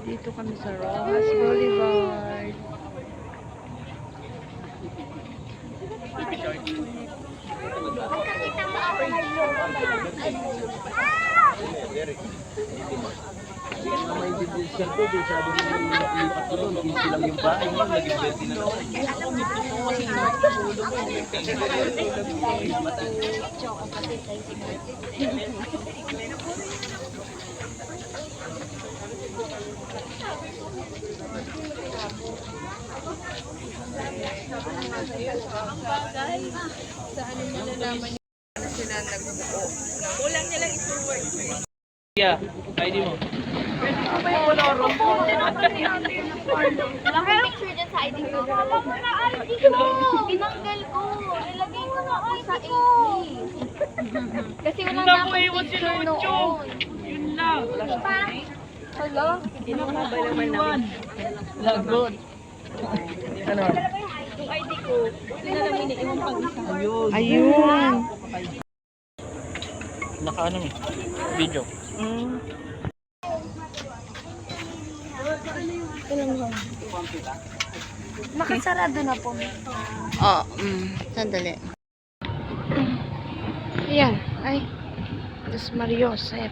Dito kami sa Rojas Boulevard. Magkakita mo ako na yun. May division ko, doon sabi nila yung lipat ko doon, 15 lang yung bahay mo, naging 20 na lang. Saan nila nalaman yung sila nagbuo? Kulang nila i-forward. Yeah, ID mo. Wala kang picture dyan sa ID ko. Wala mo na ID ko. Tinanggal ko. Nilagay ko nga ako sa English. Kasi wala na akong picture noon. Yun lang. Hello? Kinuha ba naman namin? Lagot. Ano? Yung ID ko. Wala na namin iniiwan pang isa. Ayun. Ayun. Naka ano eh, video. Nakasarado na po. Oh, sandali. Ayan. Ay. Dos Mariosep.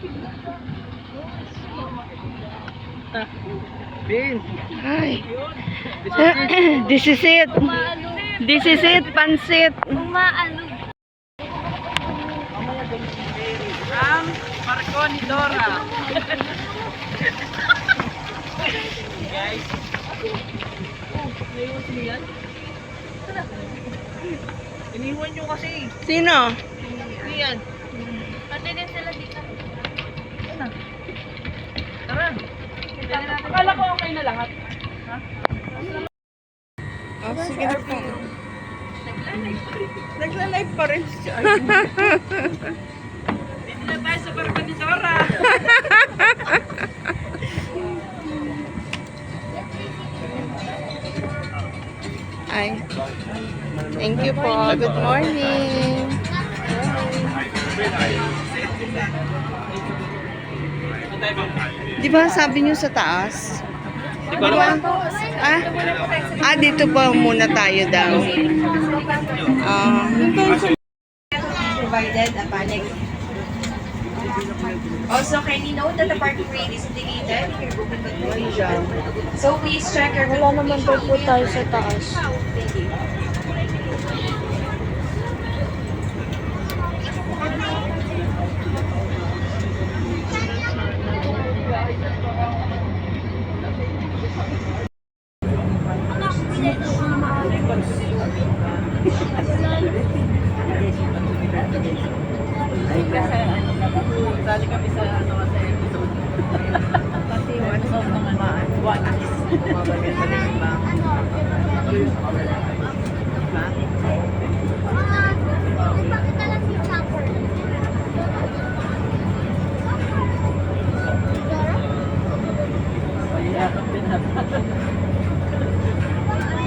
Bin. Ay. This is it. This is it, pansit. Umaalog. Ang Marco ni Dora. Guys. Iniwan nyo kasi. Sino? Yan. Pati din sila dito. Tara. Akala ko okay na lahat. Oh, sige na po. Nagla-live pa rin siya. Dito na tayo sa Marco ni Dora. Ay. Thank you po. Good morning. Di ba sabi niyo sa taas? Di ba? Dito po muna tayo daw. Provided a panic. Also, kindly note that the parking rate is indicated in your booking confirmation. So please check your Wala naman daw po tayo sa taas. Thank you. Dali kami sa ano kasi kasi ano sa mga buwanas. Mabalik ba?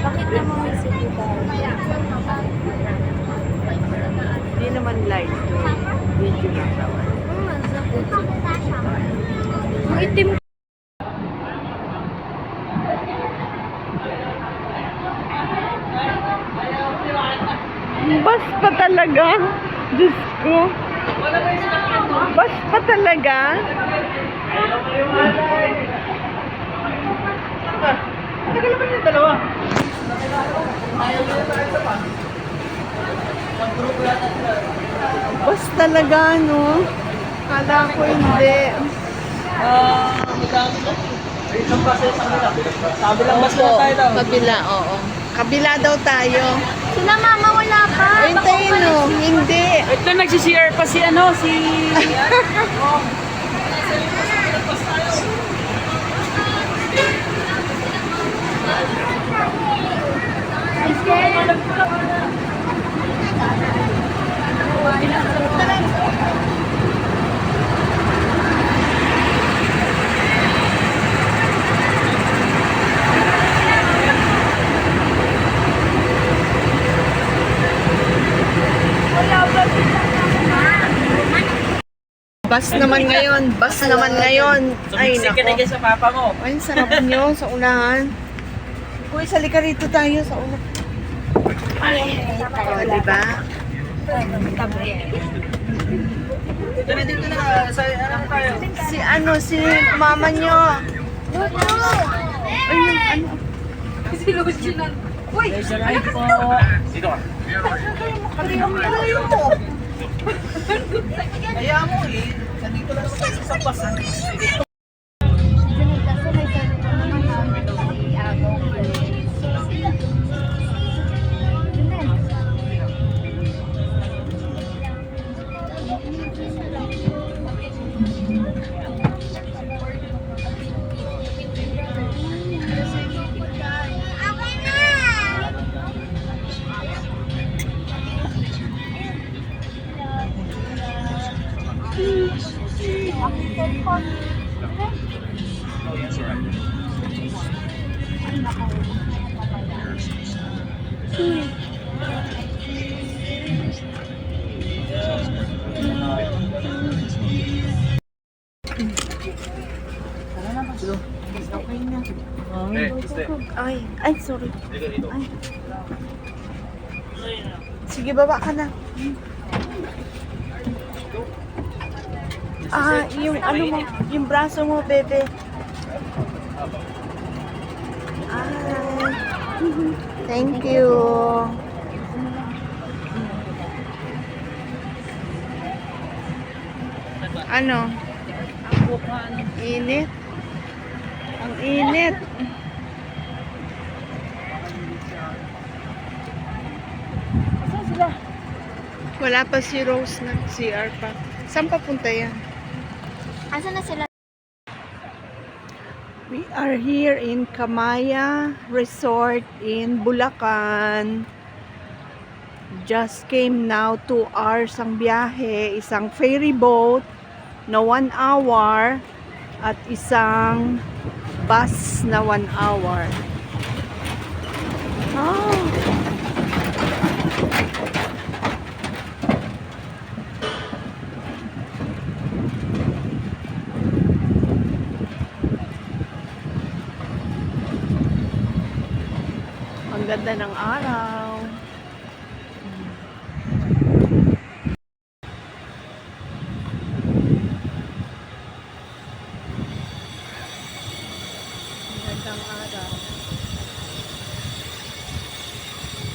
Bakit naman may city bar? Hindi naman live. Video na siya. Ang itim. Bus pa talaga. Diyos ko. Bus pa talaga. Tagal naman yung dalawa. Bus talaga, no? Kala ko hindi. Madami na. Isang bus sa kanila. Sabi lang bus na tayo daw. Kabila, oo. Kabila daw tayo. Sila mama wala pa. Hintayin, no? Hindi. Ito nagsi-share pa si ano, si... Bus naman ngayon. Bus naman ngayon. Ay, Sumiksik ka na nako. dyan sa papa mo. Ay, sarap nyo sa unahan. Uy, salika rito tayo sa una. Ay, oh, diba? Dito na. Sa ano tayo? Si mama nyo. Ay, yung ano. There's a ride po. Dito ka. Kalayo mo. Kaya mo eh. Nandito lang naman sa pasan. Ay, sorry. Ay. Sige, baba ka na. Yung ano mo, yung braso mo, bebe. Ay. Thank you. Ano? Init. Ang init. Wala pa si Rose na CR pa. Saan papunta yan? Asan na sila? We are here in Kamaya Resort in Bulacan. Just came now, 2 hours ang biyahe. Isang ferry boat na 1 hour at isang bus na 1 hour. Oh. Ang ganda ng araw. Ang gandang araw.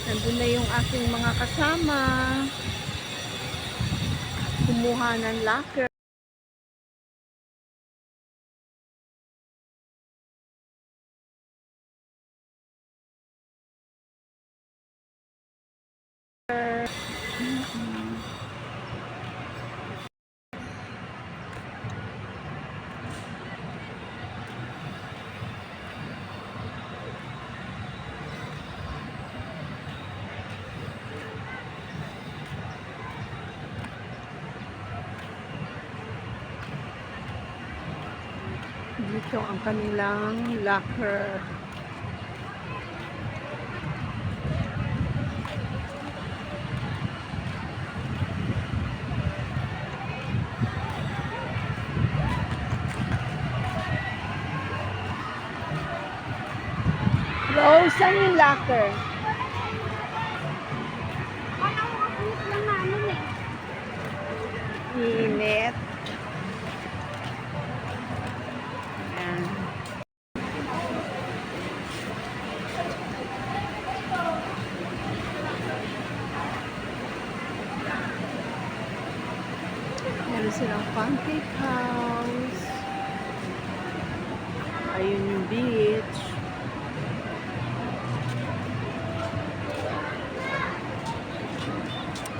Nandun na yung aking mga kasama. Kumuha ng locker. Dito ang kanilang locker. Rose, saan yung locker? Init. Ayan. Meron silang pancake house. Ayun yung beach.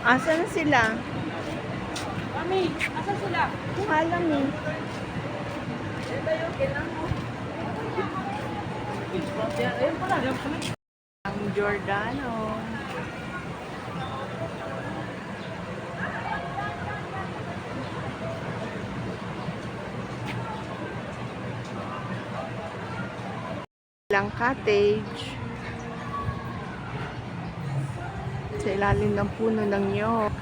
Asa na sila? Mami, asa sila? Alam eh. Ayun pala. Ang Giordano. Lang cottage. Sa ilalim ng puno ng niyog.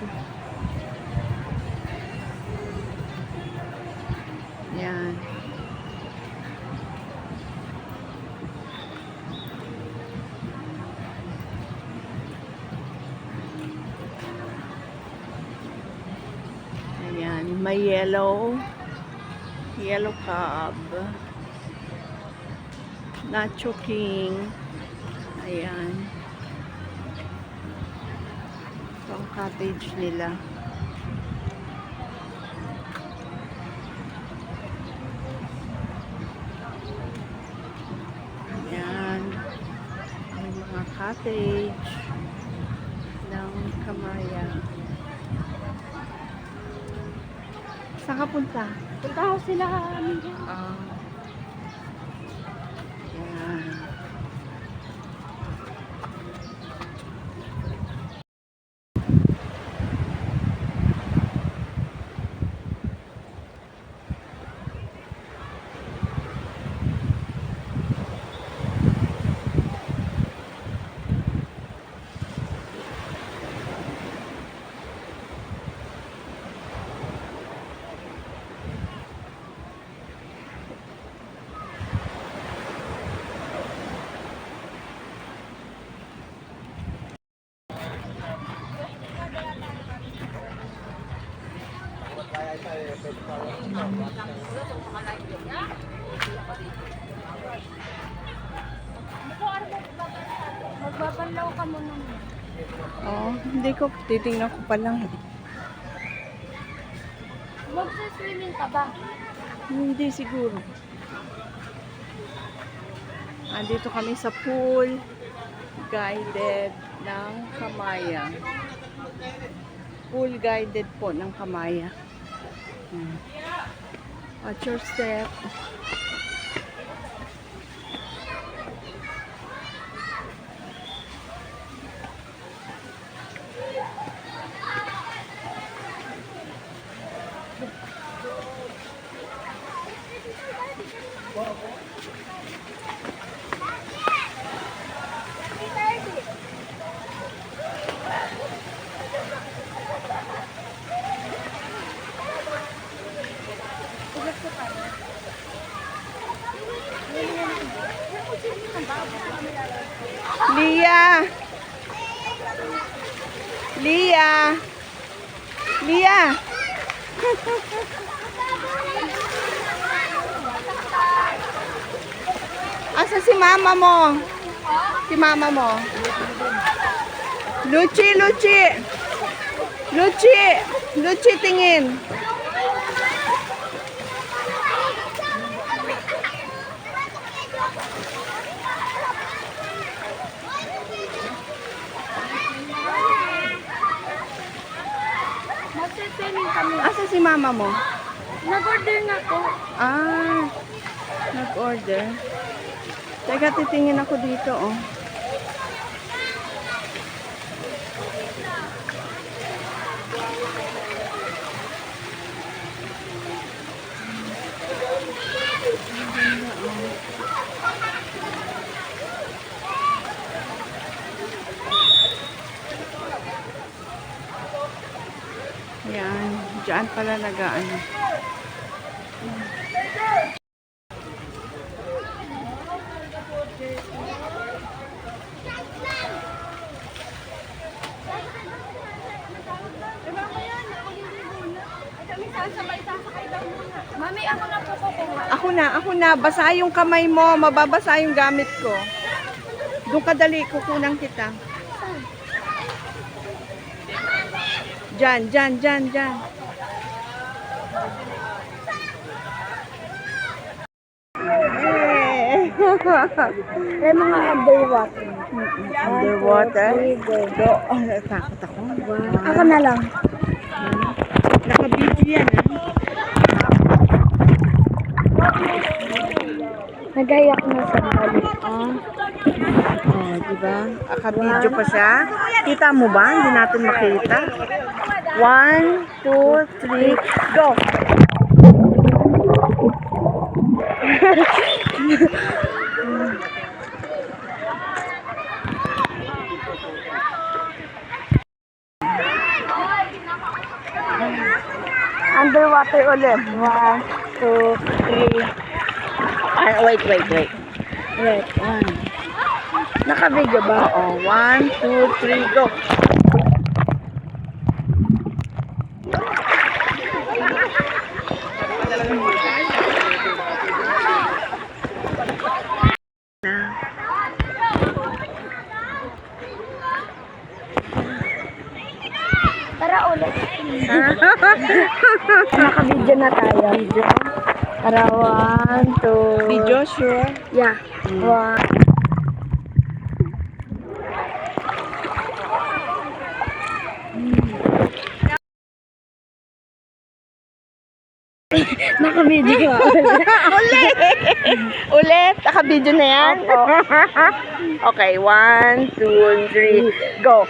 Yan. Ayan, may yellow cab. Nacho King. Ayan. Ito ang cottage nila. Ayan. May mga cottage ng Kamaya. Saan ka punta? Punta ako sila. Ah. Ayan. Magbabanlaw ka muna. Oh, hindi ko. Titingnan ko pa lang. Magsa-swimming ka ba? Hindi siguro. Andito kami sa pool guided ng Kamaya. Pool guided po ng Kamaya. Watch your step. Lia! Lia! Lia! Asa si mama mo? Si mama mo? Luchi, Luchi! Luchi! Luchi, tingin! Magsa-swimming kami. Asa si mama mo? Nag-order na ko. Ah, nag-order. Teka, titingin ako dito, oh. Yan, dyan pala nag-ano. Mami, ako na po kukuha. Ako na. Basa yung kamay mo, mababasa yung gamit ko. Doon kadali, kukunan kita. Dyan. May mga underwater. Underwater? Do, takot ako. Ako na lang. Naka-video yan, ah. Nagayak na sa balik. Oh, diba? Naka-video pa siya. Kita mo ba? Hindi natin makita. 1, 2, 3, go! Underwater ulit. 1, 2, 3. Wait. Wait, one. Naka-video ba? Oo, 1, 2, 3, go. Tara ulit. Naka-video na tayo. Video? Tara, 1, 2. Video, sure? Yeah. 1. Naka-video ka. Ulit. Naka-video na yan? Okay, 1, 2, 3, go.